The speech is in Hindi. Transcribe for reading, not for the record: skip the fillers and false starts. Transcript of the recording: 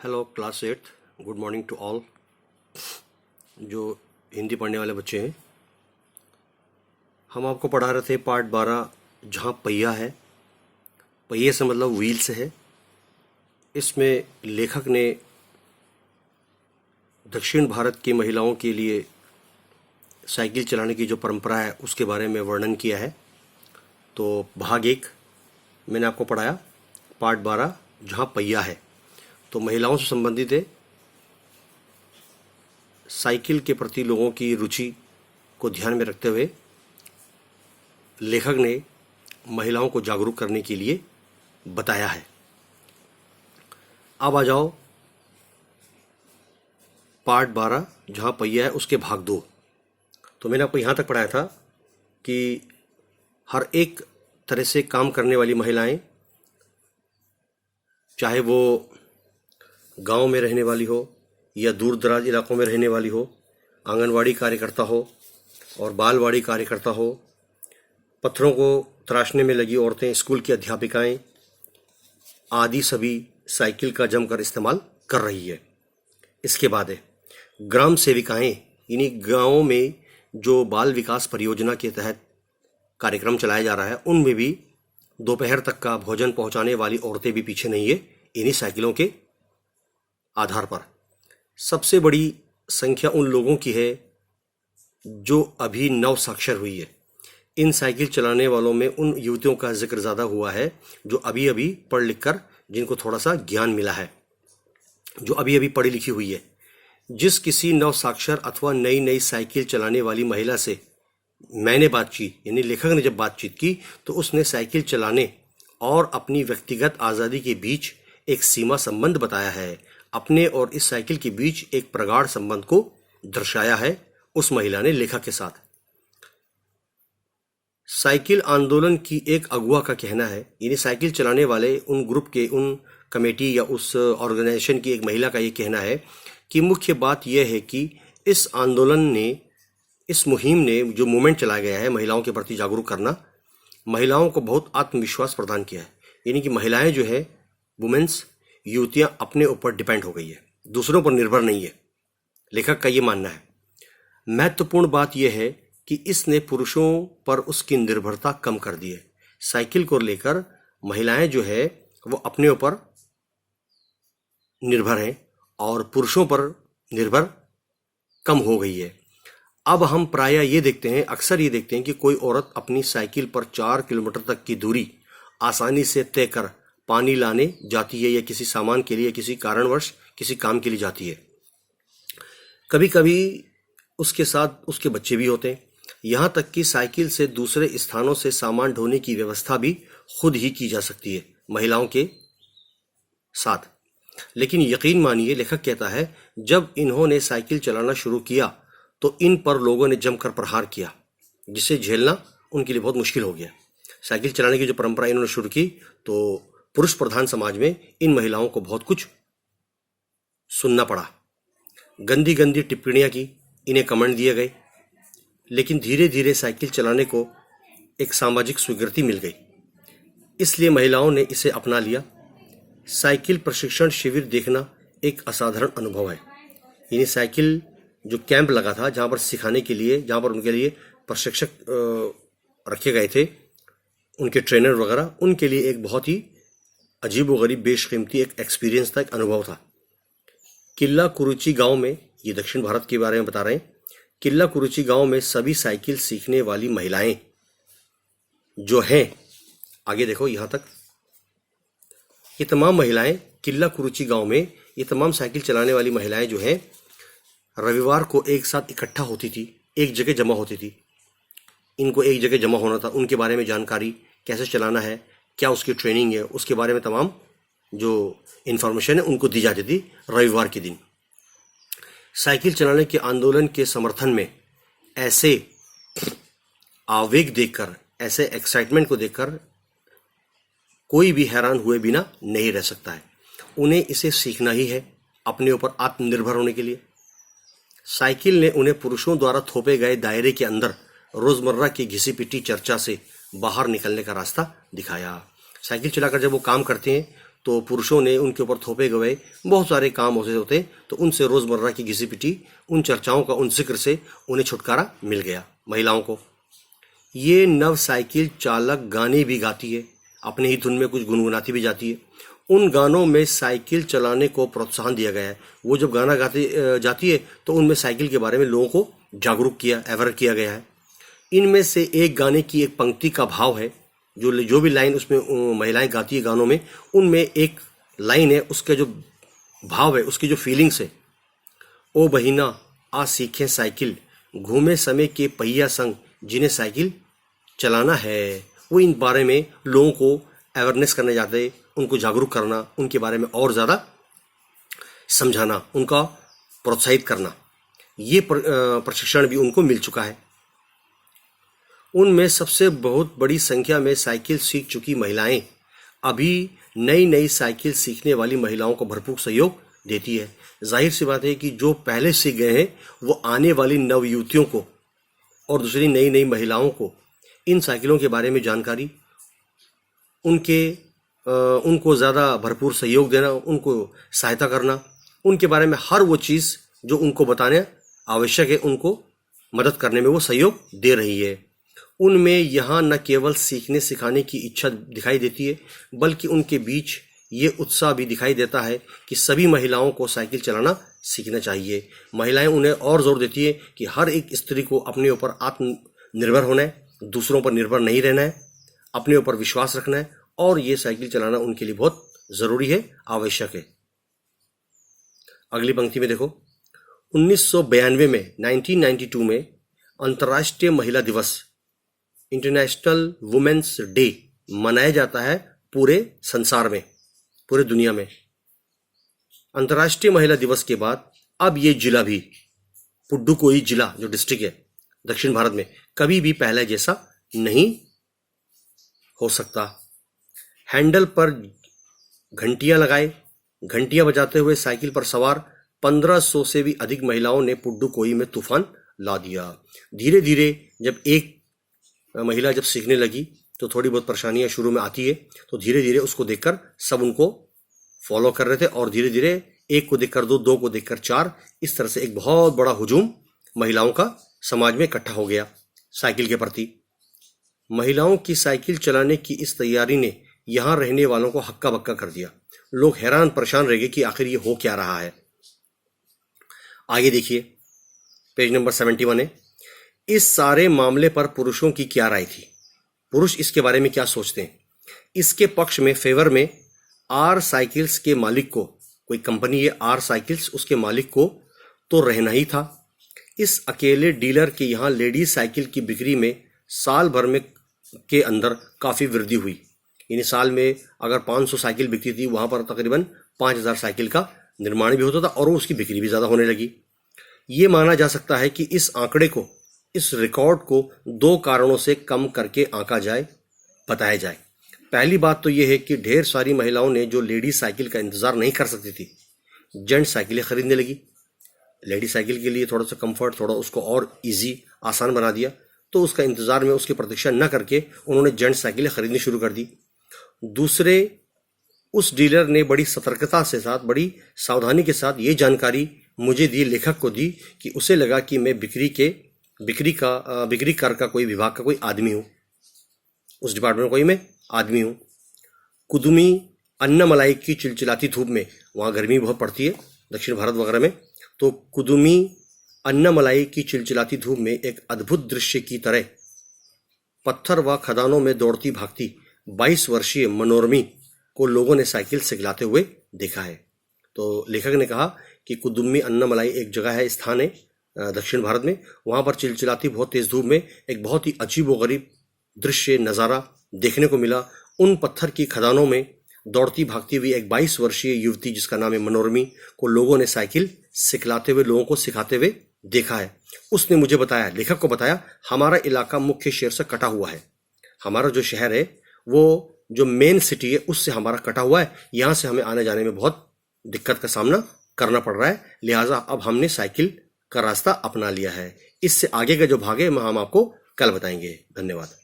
Hello class 8। Good morning to all. जो हिंदी पढ़ने वाले बच्चे हैं, हम आपको पढ़ा रहे थे पार्ट 12, जहाँ पहिया है। पहिए से मतलब व्हील से है। इसमें लेखक ने दक्षिण भारत की महिलाओं के लिए साइकिल चलाने की जो परंपरा है उसके बारे में वर्णन किया है। तो भाग 1 मैंने आपको पढ़ाया, पार्ट 12 जहाँ पहिया है। तो महिलाओं से संबंधित है। साइकिल के प्रति लोगों की रुचि को ध्यान में रखते हुए लेखक ने महिलाओं को जागरूक करने के लिए बताया है। अब आ जाओ पार्ट 12 जहाँ पहिया है उसके भाग 2। तो मैंने आपको यहाँ तक पढ़ाया था कि हर एक तरह से काम करने वाली महिलाएं, चाहे वो गांव में रहने वाली हो या दूर दराज इलाकों में रहने वाली हो, आंगनवाड़ी कार्यकर्ता हो और बालवाड़ी कार्यकर्ता हो, पत्थरों को तराशने में लगी औरतें, स्कूल की अध्यापिकाएं आदि सभी साइकिल का जमकर इस्तेमाल कर रही है। इसके बाद है ग्राम सेविकाएं, यानी गाँवों में जो बाल विकास परियोजना के तहत कार्यक्रम चलाया जा रहा है उनमें भी दोपहर तक का भोजन पहुंचाने वाली औरतें भी पीछे नहीं है। इन्हीं साइकिलों के आधार पर सबसे बड़ी संख्या उन लोगों की है जो अभी नव साक्षर हुई है। इन साइकिल चलाने वालों में उन युवतियों का जिक्र ज़्यादा हुआ है जो अभी अभी पढ़ लिख कर, जिनको थोड़ा सा ज्ञान मिला है, जो अभी अभी पढ़ी लिखी हुई है। जिस किसी नव साक्षर अथवा नई नई साइकिल चलाने वाली महिला से मैंने बात की, यानी लेखक ने जब बातचीत की, तो उसने साइकिल चलाने और अपनी व्यक्तिगत आज़ादी के बीच एक सीमा संबंध बताया है। अपने और इस साइकिल के बीच एक प्रगाढ़ संबंध को दर्शाया है उस महिला ने लेखक के साथ। साइकिल आंदोलन की एक अगुवा का कहना है, यानी साइकिल चलाने वाले उन ग्रुप के, उन कमेटी या उस ऑर्गेनाइजेशन की एक महिला का ये कहना है कि मुख्य बात यह है कि इस आंदोलन ने, इस मुहिम ने, जो मूवमेंट चलाया गया है महिलाओं के प्रति जागरूक करना, महिलाओं को बहुत आत्मविश्वास प्रदान किया है। यानी कि महिलाएं जो है, वुमेन्स, युवतियां अपने ऊपर डिपेंड हो गई है, दूसरों पर निर्भर नहीं है। लेखक का ये मानना है। महत्वपूर्ण बात यह है कि इसने पुरुषों पर उसकी निर्भरता कम कर दी है। साइकिल को लेकर महिलाएं जो है वो अपने ऊपर निर्भर हैं और पुरुषों पर निर्भर कम हो गई है। अब हम प्रायः ये देखते हैं, अक्सर ये देखते हैं कि कोई औरत अपनी साइकिल पर 4 किलोमीटर तक की दूरी आसानी से तय कर पानी लाने जाती है या किसी सामान के लिए, किसी कारणवश किसी काम के लिए जाती है। कभी कभी उसके साथ उसके बच्चे भी होते हैं। यहाँ तक कि साइकिल से दूसरे स्थानों से सामान ढोने की व्यवस्था भी खुद ही की जा सकती है महिलाओं के साथ। लेकिन यकीन मानिए, लेखक कहता है, जब इन्होंने साइकिल चलाना शुरू किया तो इन पर लोगों ने जमकर प्रहार किया, जिसे झेलना उनके लिए बहुत मुश्किल हो गया। साइकिल चलाने की जो परंपरा इन्होंने शुरू की तो पुरुष प्रधान समाज में इन महिलाओं को बहुत कुछ सुनना पड़ा। गंदी गंदी टिप्पणियां की, इन्हें कमेंट दिए गए। लेकिन धीरे धीरे साइकिल चलाने को एक सामाजिक स्वीकृति मिल गई, इसलिए महिलाओं ने इसे अपना लिया। साइकिल प्रशिक्षण शिविर देखना एक असाधारण अनुभव है। यानी साइकिल जो कैंप लगा था, जहाँ पर सिखाने के लिए, जहाँ पर उनके लिए प्रशिक्षक रखे गए थे, उनके ट्रेनर वगैरह, उनके लिए एक बहुत ही अजीब व गरीब, बेशकीमती एक एक्सपीरियंस था, एक अनुभव था। किला कुरुची गांव में, ये दक्षिण भारत के बारे में बता रहे हैं, किला कुरुची गांव में सभी साइकिल सीखने वाली महिलाएं जो हैं, आगे देखो यहाँ तक, ये तमाम महिलाएं किला कुरुची गांव में, ये तमाम साइकिल चलाने वाली महिलाएं जो हैं, रविवार को एक साथ इकट्ठा होती थी, एक जगह जमा होती थी। इनको एक जगह जमा होना था, उनके बारे में जानकारी, कैसे चलाना है, क्या उसकी ट्रेनिंग है, उसके बारे में तमाम जो इन्फॉर्मेशन है उनको दी जाती थी रविवार के दिन। साइकिल चलाने के आंदोलन के समर्थन में ऐसे आवेग देखकर, ऐसे एक्साइटमेंट को देखकर कोई भी हैरान हुए बिना नहीं रह सकता है। उन्हें इसे सीखना ही है अपने ऊपर आत्मनिर्भर होने के लिए। साइकिल ने उन्हें पुरुषों द्वारा थोपे गए दायरे के अंदर रोजमर्रा की घिसी पिटी चर्चा से बाहर निकलने का रास्ता दिखाया। साइकिल चलाकर जब वो काम करते हैं तो पुरुषों ने उनके ऊपर थोपे गए बहुत सारे काम होते होते तो उनसे रोजमर्रा की घिसी पिटी उन चर्चाओं का, उन जिक्र से उन्हें छुटकारा मिल गया महिलाओं को। ये नव साइकिल चालक गाने भी गाती है, अपने ही धुन में कुछ गुनगुनाती भी जाती है। उन गानों में साइकिल चलाने को प्रोत्साहन दिया गया है। वो जब गाना गाती जाती है तो उनमें साइकिल के बारे में लोगों को जागरूक किया, अवेयर किया गया है। इनमें से एक गाने की एक पंक्ति का भाव है, जो भी लाइन उसमें महिलाएं गाती है गानों में, उनमें एक लाइन है, उसका जो भाव है, उसकी जो फीलिंग्स है, ओ बहिना आ सीखे साइकिल, घूमे समय के पहिया संग, जिन्हें साइकिल चलाना है। वो इन बारे में लोगों को अवेयरनेस करने जाते हैं, उनको जागरूक करना, उनके बारे में और ज़्यादा समझाना, उनका प्रोत्साहित करना, ये प्रशिक्षण भी उनको मिल चुका है। उनमें सबसे बहुत बड़ी संख्या में साइकिल सीख चुकी महिलाएं अभी नई नई साइकिल सीखने वाली महिलाओं को भरपूर सहयोग देती है। जाहिर सी बात है कि जो पहले सीख गए हैं वो आने वाली नवयुवतियों को और दूसरी नई नई महिलाओं को इन साइकिलों के बारे में जानकारी, उनको ज़्यादा भरपूर सहयोग देना, उनको सहायता करना, उनके बारे में हर वो चीज़ जो उनको बताने आवश्यक है, उनको मदद करने में वो सहयोग दे रही है। उनमें यहाँ न केवल सीखने सिखाने की इच्छा दिखाई देती है, बल्कि उनके बीच ये उत्साह भी दिखाई देता है कि सभी महिलाओं को साइकिल चलाना सीखना चाहिए। महिलाएं उन्हें और जोर देती है कि हर एक स्त्री को अपने ऊपर आत्मनिर्भर होना है, दूसरों पर निर्भर नहीं रहना है, अपने ऊपर विश्वास रखना है, और ये साइकिल चलाना उनके लिए बहुत ज़रूरी है, आवश्यक है। अगली पंक्ति में देखो, 1992 में 1992 में अंतर्राष्ट्रीय महिला दिवस, इंटरनेशनल वुमेन्स डे मनाया जाता है पूरे संसार में, पूरे दुनिया में। अंतर्राष्ट्रीय महिला दिवस के बाद अब ये जिला भी, पुडुकोई जिला जो डिस्ट्रिक्ट है दक्षिण भारत में, कभी भी पहले जैसा नहीं हो सकता। हैंडल पर घंटियां लगाए, घंटियां बजाते हुए साइकिल पर सवार 1500 से भी अधिक महिलाओं ने पुडुकोई में तूफान ला दिया। धीरे धीरे जब एक महिला जब सीखने लगी तो थोड़ी बहुत परेशानियां शुरू में आती है, तो धीरे धीरे उसको देखकर सब उनको फॉलो कर रहे थे, और धीरे धीरे एक को देखकर दो को देखकर चार, इस तरह से एक बहुत बड़ा हुजूम महिलाओं का समाज में इकट्ठा हो गया साइकिल के प्रति। महिलाओं की साइकिल चलाने की इस तैयारी ने यहाँ रहने वालों को हक्का बक्का कर दिया। लोग हैरान परेशान रह गए कि आखिर ये हो क्या रहा है। आगे देखिए, पेज नंबर 71 है। इस सारे मामले पर पुरुषों की क्या राय थी? पुरुष इसके बारे में क्या सोचते हैं? इसके पक्ष में, फेवर में, आर साइकिल्स के मालिक को, कोई कंपनी है आर साइकिल्स, उसके मालिक को तो रहना ही था। इस अकेले डीलर के यहाँ लेडीज साइकिल की बिक्री में साल भर में के अंदर काफ़ी वृद्धि हुई। यानी साल में अगर 500 साइकिल बिकती थी, वहाँ पर तकरीबन 5000 साइकिल का निर्माण भी होता था और उसकी बिक्री भी ज़्यादा होने लगी। ये माना जा सकता है कि इस आंकड़े को, इस रिकॉर्ड को 2 कारणों से कम करके आंका जाए, बताया जाए। पहली बात तो यह है कि ढेर सारी महिलाओं ने जो लेडीज साइकिल का इंतज़ार नहीं कर सकती थी, जेंट साइकिलें खरीदने लगी। लेडीज साइकिल के लिए थोड़ा सा कंफर्ट, थोड़ा उसको और इजी, आसान बना दिया, तो उसका इंतज़ार में, उसकी प्रतीक्षा न करके उन्होंने जेंट साइकिलें खरीदनी शुरू कर दी। दूसरे, उस डीलर ने बड़ी सतर्कता से साथ, बड़ी सावधानी के साथ ये जानकारी मुझे दी, लेखक को दी, कि उसे लगा कि मैं बिक्री कर का कोई विभाग का कोई आदमी हूँ, उस डिपार्टमेंट में कोई मैं आदमी हूँ। कुदुमी अन्नमलाई की चिलचिलाती धूप में, वहाँ गर्मी बहुत पड़ती है दक्षिण भारत वगैरह में, तो कुदुमी अन्नमलाई की चिलचिलाती धूप में एक अद्भुत दृश्य की तरह पत्थर व खदानों में दौड़ती भागती 22 वर्षीय मनोरमी को लोगों ने साइकिल सिखलाते हुए देखा है। तो लेखक ने कहा कि कुदुम्मी अन्नमलाई एक जगह है, स्थान है दक्षिण भारत में, वहाँ पर चिलचिलाती बहुत तेज धूप में एक बहुत ही अजीबोगरीब दृश्य, नज़ारा देखने को मिला। उन पत्थर की खदानों में दौड़ती भागती हुई एक 22 वर्षीय युवती जिसका नाम है मनोरमी को लोगों ने साइकिल सिखलाते हुए, लोगों को सिखाते हुए देखा है। उसने मुझे बताया, लेखक को बताया, हमारा इलाका मुख्य शहर से कटा हुआ है। हमारा जो शहर है, वो जो मेन सिटी है, उससे हमारा कटा हुआ है। यहाँ से हमें आने जाने में बहुत दिक्कत का सामना करना पड़ रहा है, लिहाजा अब हमने साइकिल का रास्ता अपना लिया है। इससे आगे का जो भाग है हम आपको कल बताएंगे। धन्यवाद।